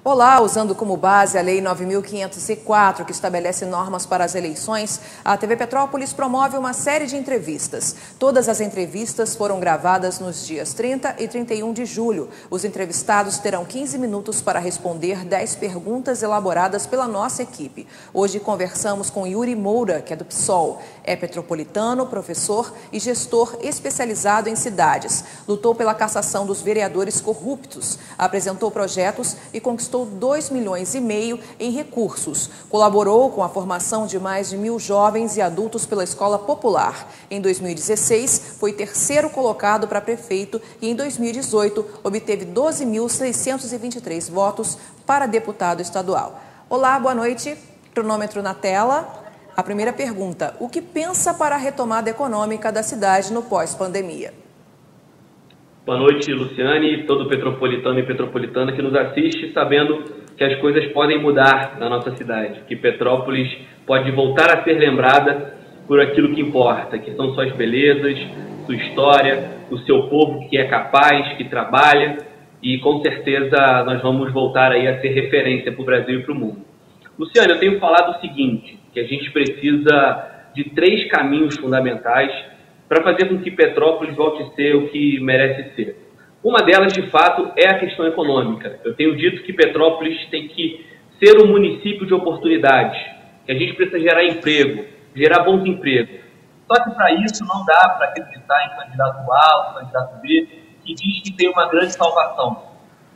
Olá, usando como base a Lei 9.504, que estabelece normas para as eleições, a TV Petrópolis promove uma série de entrevistas. Todas as entrevistas foram gravadas nos dias 30 e 31 de julho. Os entrevistados terão 15 minutos para responder 10 perguntas elaboradas pela nossa equipe. Hoje conversamos com Yuri Moura, que é do PSOL. É petropolitano, professor e gestor especializado em cidades. Lutou pela cassação dos vereadores corruptos, apresentou projetos e conquistou 2,5 milhões em recursos. Colaborou com a formação de mais de 1.000 jovens e adultos pela escola popular. Em 2016, foi terceiro colocado para prefeito e em 2018 obteve 12.623 votos para deputado estadual. Olá, boa noite. Cronômetro na tela. A primeira pergunta: o que pensa para a retomada econômica da cidade no pós-pandemia? Boa noite, Luciane, e todo petropolitano e petropolitana que nos assiste, sabendo que as coisas podem mudar na nossa cidade, que Petrópolis pode voltar a ser lembrada por aquilo que importa, que são suas belezas, sua história, o seu povo que é capaz, que trabalha, e com certeza nós vamos voltar aí a ser referência para o Brasil e para o mundo. Luciane, eu tenho falado o seguinte, que a gente precisa de 3 caminhos fundamentais para fazer com que Petrópolis volte a ser o que merece ser. Uma delas, de fato, é a questão econômica. Eu tenho dito que Petrópolis tem que ser um município de oportunidades, que a gente precisa gerar emprego, gerar bons empregos. Só que para isso não dá para acreditar em candidato A ou candidato B, que diz que tem uma grande salvação.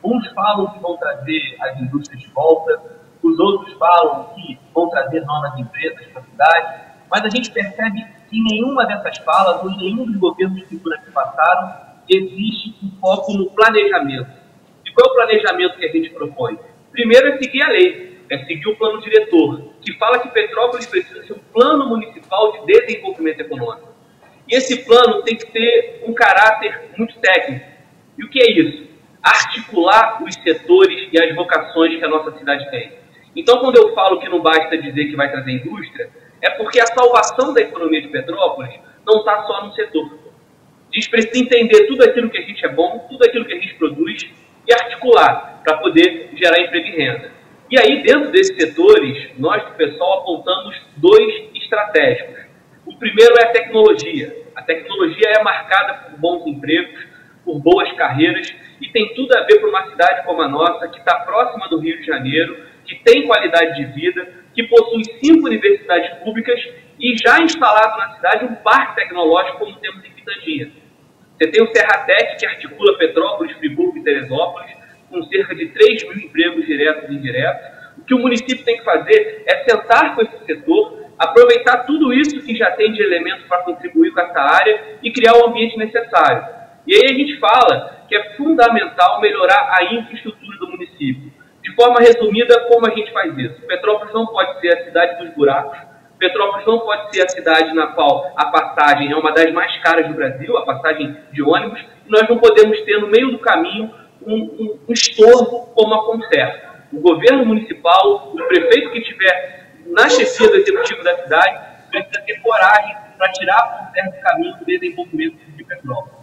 Uns falam que vão trazer as indústrias de volta, os outros falam que vão trazer novas empresas para a cidade, mas a gente percebe que em nenhuma dessas falas, ou em nenhum dos governos que por aqui passaram, existe um foco no planejamento. E qual é o planejamento que a gente propõe? Primeiro é seguir a lei, é seguir o plano diretor, que fala que Petrópolis precisa ser um plano municipal de desenvolvimento econômico. E esse plano tem que ter um caráter muito técnico. E o que é isso? Articular os setores e as vocações que a nossa cidade tem. Então, quando eu falo que não basta dizer que vai trazer indústria, é porque a salvação da economia de Petrópolis não está só no setor. A gente precisa entender tudo aquilo que a gente é bom, tudo aquilo que a gente produz e articular para poder gerar emprego e renda. E aí, dentro desses setores, nós do PSOL apontamos 2 estratégicos. O primeiro é a tecnologia. A tecnologia é marcada por bons empregos, por boas carreiras e tem tudo a ver para uma cidade como a nossa, que está próxima do Rio de Janeiro, que tem qualidade de vida, que possui 5 universidades públicas e já instalado na cidade um parque tecnológico como temos em Pitandinha. Você tem o Serratec, que articula Petrópolis, Friburgo e Teresópolis, com cerca de 3.000 empregos diretos e indiretos. O que o município tem que fazer é sentar com esse setor, aproveitar tudo isso que já tem de elementos para contribuir com essa área e criar o ambiente necessário. E aí a gente fala que é fundamental melhorar a infraestrutura do município. De forma resumida, como a gente faz isso? Petrópolis não pode ser a cidade dos buracos. Petrópolis não pode ser a cidade na qual a passagem é uma das mais caras do Brasil, a passagem de ônibus, e nós não podemos ter no meio do caminho um estorvo como a Conserta. O governo municipal, o prefeito que estiver na chefia do executivo da cidade, precisa ter coragem para tirar a Conserta do caminho do desenvolvimento de Petrópolis.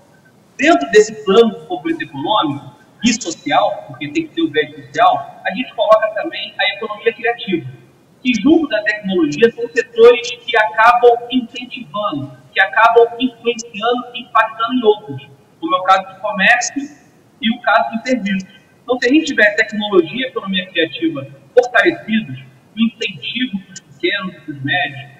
Dentro desse plano de desenvolvimento econômico e social, porque tem que ter o viés social, a gente coloca também a economia criativa, que junto da tecnologia são setores que acabam incentivando, que acabam influenciando e impactando em outros, como é o caso do comércio e o caso dos serviços. Então, se a gente tiver tecnologia e economia criativa fortalecidos, o incentivo para os pequenos e para os médios,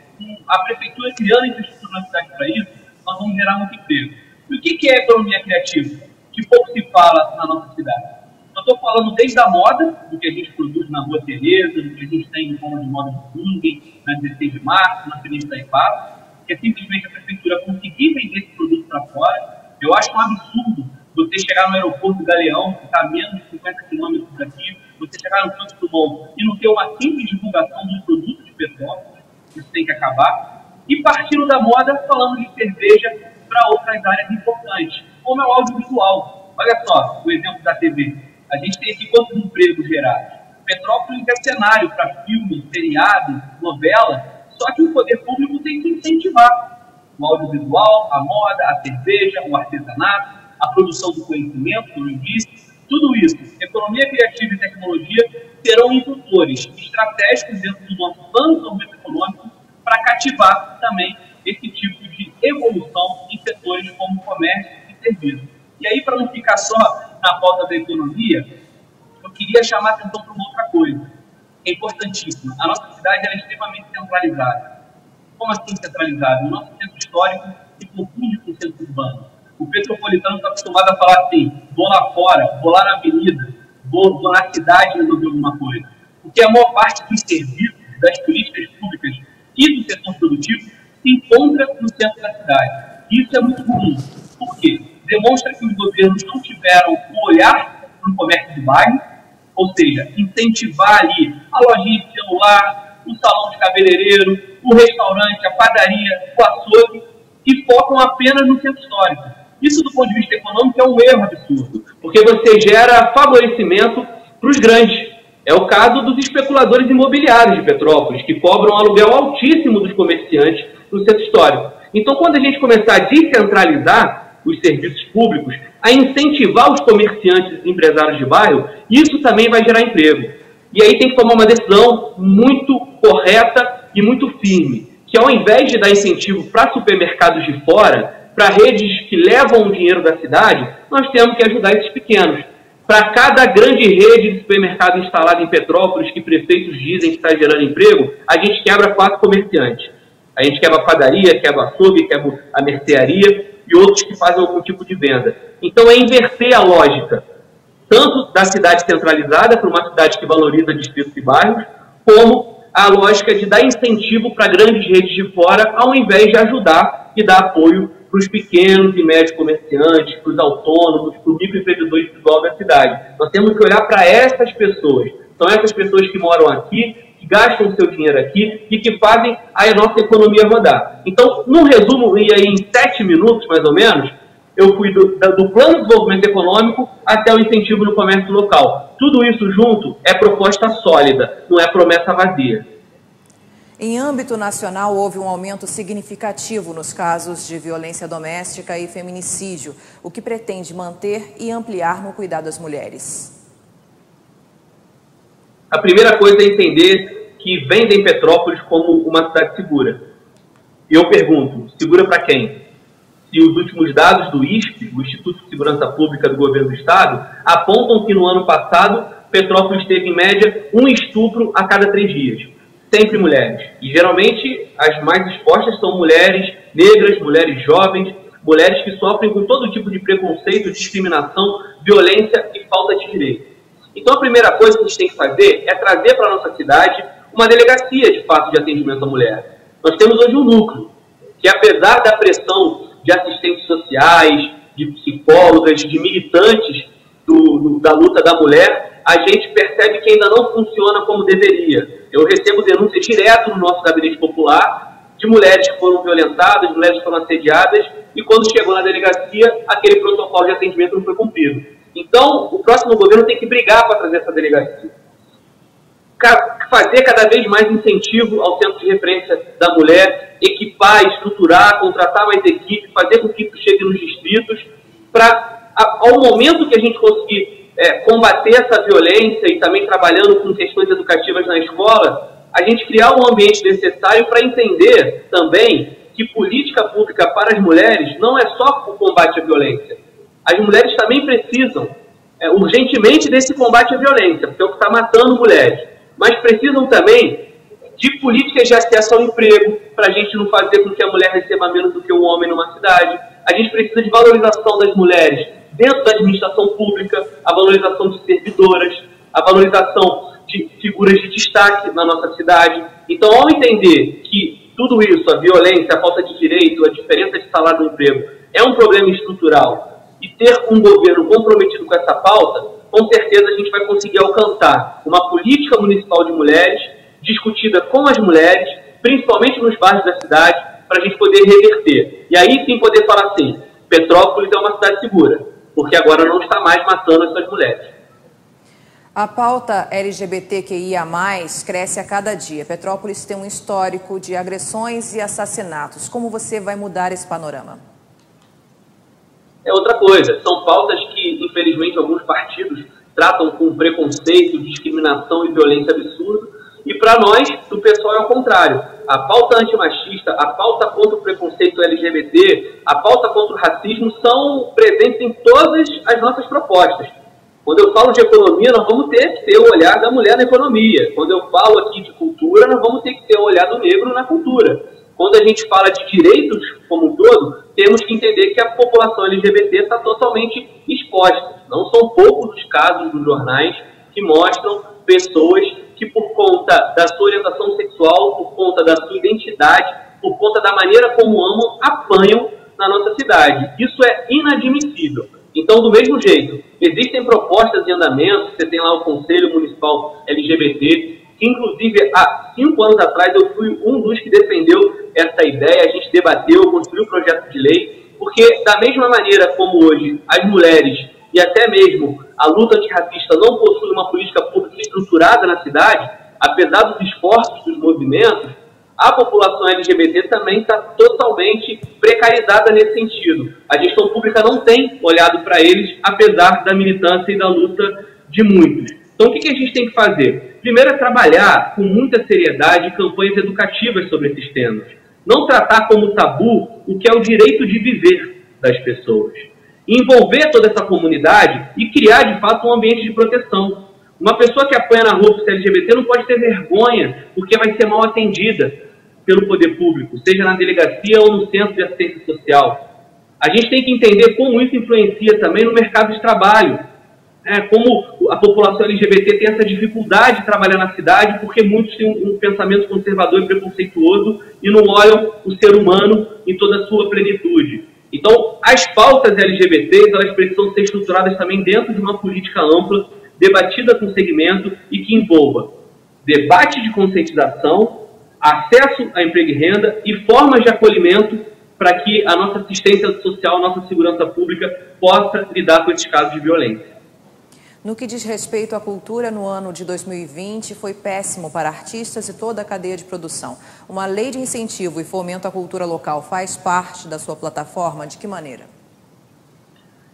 a prefeitura criando infraestrutura na cidade para isso, nós vamos gerar muito emprego. E o que é economia criativa? Que pouco se fala na nossa cidade. Eu estou falando desde a moda, do que a gente produz na Rua Tereza, do que a gente tem em forma de moda de Kungen, na 16 de março, na Avenida Itaipava, que é simplesmente a prefeitura conseguir vender esse produto para fora. Eu acho um absurdo você chegar no aeroporto do Galeão, que está a menos de 50 quilômetros daqui, você chegar no Santos Dumont e não ter uma simples divulgação dos produtos de Petrópolis. Isso tem que acabar. E partindo da moda, falando de cerveja para outras áreas importantes, como é o audiovisual. Olha só o exemplo da TV. A gente tem aqui quantos empregos gerados. Petrópolis é cenário para filme, seriado, novela, só que o poder público tem que incentivar o audiovisual, a moda, a cerveja, o artesanato, a produção do conhecimento, como eu disse, Tudo isso, economia criativa e tecnologia, serão impulsores estratégicos dentro do nosso plano de desenvolvimento econômico para cativar também esse tipo de evolução em setores como comércio e serviço. E aí, para não ficar só na pauta da economia, eu queria chamar a atenção para uma outra coisa, que é importantíssima. A nossa cidade é extremamente centralizada. Como assim centralizada? O nosso centro histórico se confunde com o centro urbano. O petropolitano está acostumado a falar assim, vou lá fora, vou lá na avenida, vou na cidade resolver alguma coisa. Porque a maior parte dos serviços, das políticas públicas e do setor produtivo se encontra no centro da cidade. E isso é muito comum. Por quê? Demonstra que os governos não tiveram o olhar para o comércio de bairro, ou seja, incentivar ali a lojinha de celular, o salão de cabeleireiro, o restaurante, a padaria, o açougue, e focam apenas no centro histórico. Isso, do ponto de vista econômico, é um erro absurdo, porque você gera favorecimento para os grandes. É o caso dos especuladores imobiliários de Petrópolis, que cobram um aluguel altíssimo dos comerciantes no centro histórico. Então, quando a gente começar a descentralizar os serviços públicos, a incentivar os comerciantes e empresários de bairro, isso também vai gerar emprego. E aí tem que tomar uma decisão muito correta e muito firme, que ao invés de dar incentivo para supermercados de fora, para redes que levam o dinheiro da cidade, nós temos que ajudar esses pequenos. Para cada grande rede de supermercado instalada em Petrópolis, que prefeitos dizem que está gerando emprego, a gente quebra 4 comerciantes. A gente quebra a padaria, quebra a açougue, quebra a mercearia e outros que fazem algum tipo de venda. Então é inverter a lógica, tanto da cidade centralizada para uma cidade que valoriza distritos e bairros, como a lógica de dar incentivo para grandes redes de fora, ao invés de ajudar e dar apoio para os pequenos e médios comerciantes, para os autônomos, para o microempreendedor individual da cidade. Nós temos que olhar para essas pessoas. São essas pessoas que moram aqui, que gastam o seu dinheiro aqui e que fazem a nossa economia rodar. Então, num resumo, e aí em 7 minutos, mais ou menos, eu fui do plano de desenvolvimento econômico até o incentivo no comércio local. Tudo isso junto é proposta sólida, não é promessa vazia. Em âmbito nacional, houve um aumento significativo nos casos de violência doméstica e feminicídio, o que pretende manter e ampliar no cuidado das mulheres. A primeira coisa é entender que vendem Petrópolis como uma cidade segura. E eu pergunto, segura para quem? Se os últimos dados do ISP, o Instituto de Segurança Pública do Governo do Estado, apontam que no ano passado, Petrópolis teve em média 1 estupro a cada 3 dias. Sempre mulheres. E geralmente as mais expostas são mulheres negras, mulheres jovens, mulheres que sofrem com todo tipo de preconceito, discriminação, violência e falta de direito. Então a primeira coisa que a gente tem que fazer é trazer para a nossa cidade uma delegacia de fato de atendimento à mulher. Nós temos hoje um núcleo que, apesar da pressão de assistentes sociais, de psicólogas, de militantes da luta da mulher, a gente percebe que ainda não funciona como deveria. Eu recebo denúncias direto no nosso gabinete popular de mulheres que foram violentadas, de mulheres que foram assediadas, e quando chegou na delegacia, aquele protocolo de atendimento não foi cumprido. Então, o próximo governo tem que brigar para trazer essa delegacia. Fazer cada vez mais incentivo ao centro de referência da mulher, equipar, estruturar, contratar mais equipe, fazer com que isso chegue nos distritos, para, ao momento que a gente conseguir combater essa violência e também trabalhando com questões educativas na escola, a gente criar um ambiente necessário para entender também que política pública para as mulheres não é só o combate à violência. As mulheres também precisam urgentemente desse combate à violência, porque é o que está matando mulheres. Mas precisam também de políticas de acesso ao emprego, para a gente não fazer com que a mulher receba menos do que o homem numa cidade. A gente precisa de valorização das mulheres dentro da administração pública, a valorização de servidoras, a valorização de figuras de destaque na nossa cidade. Então, ao entender que tudo isso, a violência, a falta de direito, a diferença de salário do emprego, é um problema estrutural, e ter um governo comprometido com essa pauta, com certeza a gente vai conseguir alcançar uma política municipal de mulheres, discutida com as mulheres, principalmente nos bairros da cidade, para a gente poder reverter. E aí sim poder falar assim, Petrópolis é uma cidade segura, porque agora não está mais matando essas mulheres. A pauta LGBTQIA+, cresce a cada dia. Petrópolis tem um histórico de agressões e assassinatos. Como você vai mudar esse panorama? é outra coisa. São pautas que, infelizmente, alguns partidos tratam com preconceito, discriminação e violência absurda. E para nós, do pessoal, é o contrário. A pauta antimachista, a pauta contra o preconceito LGBT, a pauta contra o racismo são presentes em todas as nossas propostas. Quando eu falo de economia, nós vamos ter que ter o olhar da mulher na economia. Quando eu falo aqui de cultura, nós vamos ter que ter o olhar do negro na cultura. Quando a gente fala de direitos como um todo, temos que entender que a população LGBT está totalmente exposta. Não são poucos os casos dos jornais que mostram pessoas que, por conta da sua orientação sexual, por conta da sua identidade, por conta da maneira como amam, apanham na nossa cidade. Isso é inadmissível. Então, do mesmo jeito, existem propostas em andamento, você tem lá o Conselho Municipal LGBT, que inclusive há 5 anos atrás eu fui um dos que defendeu essa ideia, a gente debateu, construiu um projeto de lei, porque da mesma maneira como hoje as mulheres e até mesmo a luta antirracista não possui uma política pública estruturada na cidade, apesar dos esforços dos movimentos, a população LGBT também está totalmente precarizada nesse sentido. A gestão pública não tem olhado para eles, apesar da militância e da luta de muitos. Então, o que a gente tem que fazer? Primeiro é trabalhar com muita seriedade campanhas educativas sobre esses temas. Não tratar como tabu o que é o direito de viver das pessoas. Envolver toda essa comunidade e criar, de fato, um ambiente de proteção. Uma pessoa que apanha na rua por ser LGBT não pode ter vergonha, porque vai ser mal atendida pelo poder público, seja na delegacia ou no centro de assistência social. A gente tem que entender como isso influencia também no mercado de trabalho. Como a população LGBT tem essa dificuldade de trabalhar na cidade, porque muitos têm um pensamento conservador e preconceituoso e não olham o ser humano em toda a sua plenitude. Então, as pautas LGBTs, elas precisam ser estruturadas também dentro de uma política ampla, debatida com o segmento e que envolva debate de conscientização, acesso a emprego e renda e formas de acolhimento para que a nossa assistência social, a nossa segurança pública possa lidar com esses casos de violência. No que diz respeito à cultura, no ano de 2020 foi péssimo para artistas e toda a cadeia de produção. Uma lei de incentivo e fomento à cultura local faz parte da sua plataforma? De que maneira?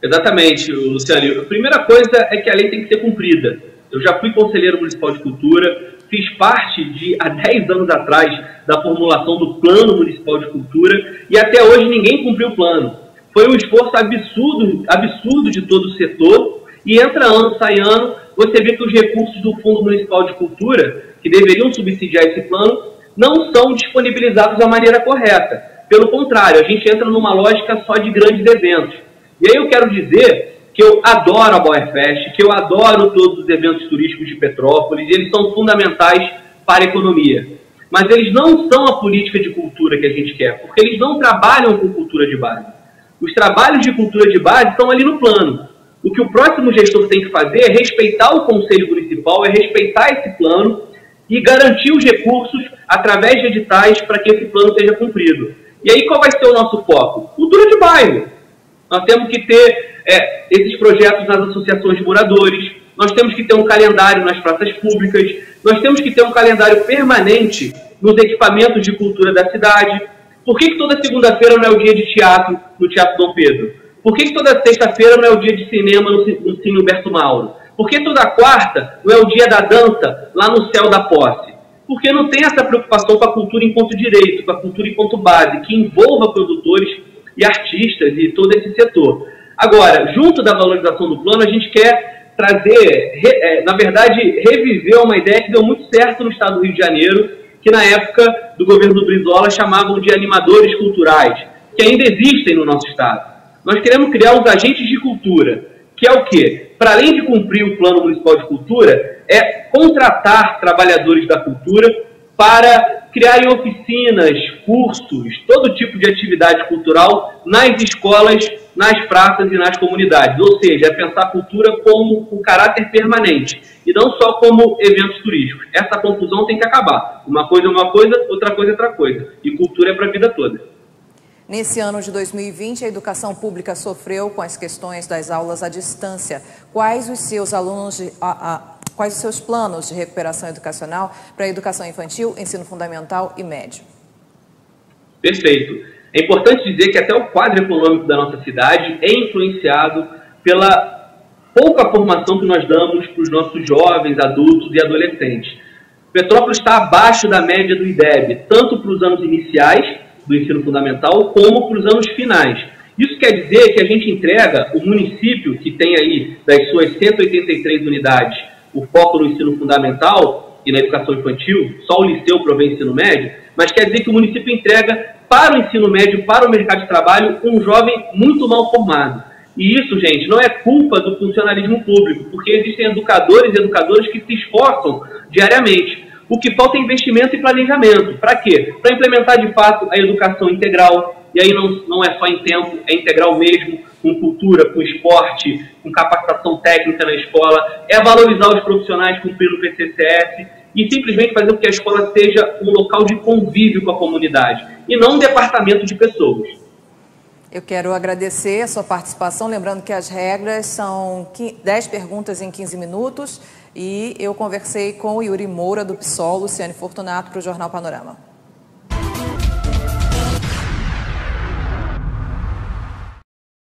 Exatamente, Luciane. A primeira coisa é que a lei tem que ser cumprida. Eu já fui conselheiro municipal de cultura, fiz parte há 10 anos atrás, da formulação do Plano Municipal de Cultura e até hoje ninguém cumpriu o plano. Foi um esforço absurdo de todo o setor e entra ano, sai ano, você vê que os recursos do Fundo Municipal de Cultura, que deveriam subsidiar esse plano, não são disponibilizados da maneira correta. Pelo contrário, a gente entra numa lógica só de grandes eventos. E aí eu quero dizer que eu adoro a Bauerfest, que eu adoro todos os eventos turísticos de Petrópolis, e eles são fundamentais para a economia. Mas eles não são a política de cultura que a gente quer, porque eles não trabalham com cultura de base. Os trabalhos de cultura de base estão ali no plano. O que o próximo gestor tem que fazer é respeitar o Conselho Municipal, é respeitar esse plano e garantir os recursos através de editais para que esse plano seja cumprido. E aí qual vai ser o nosso foco? Cultura de bairro. Nós temos que ter esses projetos nas associações de moradores, nós temos que ter um calendário nas praças públicas, nós temos que ter um calendário permanente nos equipamentos de cultura da cidade. Por que toda segunda-feira não é o dia de teatro no Teatro Dom Pedro? Por que toda sexta-feira não é o dia de cinema no Cine Humberto Mauro? Por que toda quarta não é o dia da dança lá no Céu da Posse? Porque não tem essa preocupação com a cultura enquanto direito, com a cultura enquanto base, que envolva produtores e artistas e todo esse setor. Agora, junto da valorização do plano, a gente quer trazer, na verdade, reviver uma ideia que deu muito certo no estado do Rio de Janeiro, que na época do governo do Brizola chamavam de animadores culturais, que ainda existem no nosso estado. Nós queremos criar os agentes de cultura, que é o quê? Para além de cumprir o Plano Municipal de Cultura, é contratar trabalhadores da cultura para criarem oficinas, cursos, todo tipo de atividade cultural nas escolas, nas praças e nas comunidades. Ou seja, é pensar a cultura como um caráter permanente e não só como eventos turísticos. Essa confusão tem que acabar. Uma coisa é uma coisa, outra coisa é outra coisa. E cultura é para a vida toda. Nesse ano de 2020, a educação pública sofreu com as questões das aulas à distância. Quais os seus quais os seus planos de recuperação educacional para a educação infantil, ensino fundamental e médio? Perfeito. É importante dizer que até o quadro econômico da nossa cidade é influenciado pela pouca formação que nós damos para os nossos jovens, adultos e adolescentes. Petrópolis está abaixo da média do IDEB, tanto para os anos iniciais do ensino fundamental, como para os anos finais. Isso quer dizer que a gente entrega o município, que tem aí das suas 183 unidades, o foco no ensino fundamental e na educação infantil, só o liceu provém ensino médio, mas quer dizer que o município entrega para o ensino médio, para o mercado de trabalho, um jovem muito mal formado. E isso, gente, não é culpa do funcionalismo público, porque existem educadores e educadoras que se esforçam diariamente. O que falta é investimento e planejamento. Para quê? Para implementar, de fato, a educação integral. E aí não é só em tempo, é integral mesmo, com cultura, com esporte, com capacitação técnica na escola. É valorizar os profissionais cumprindo o PCCS e simplesmente fazer com que a escola seja um local de convívio com a comunidade e não um departamento de pessoas. Eu quero agradecer a sua participação, lembrando que as regras são 10 perguntas em 15 minutos e eu conversei com o Yuri Moura, do PSOL, Luciane Fortunato, para o Jornal Panorama.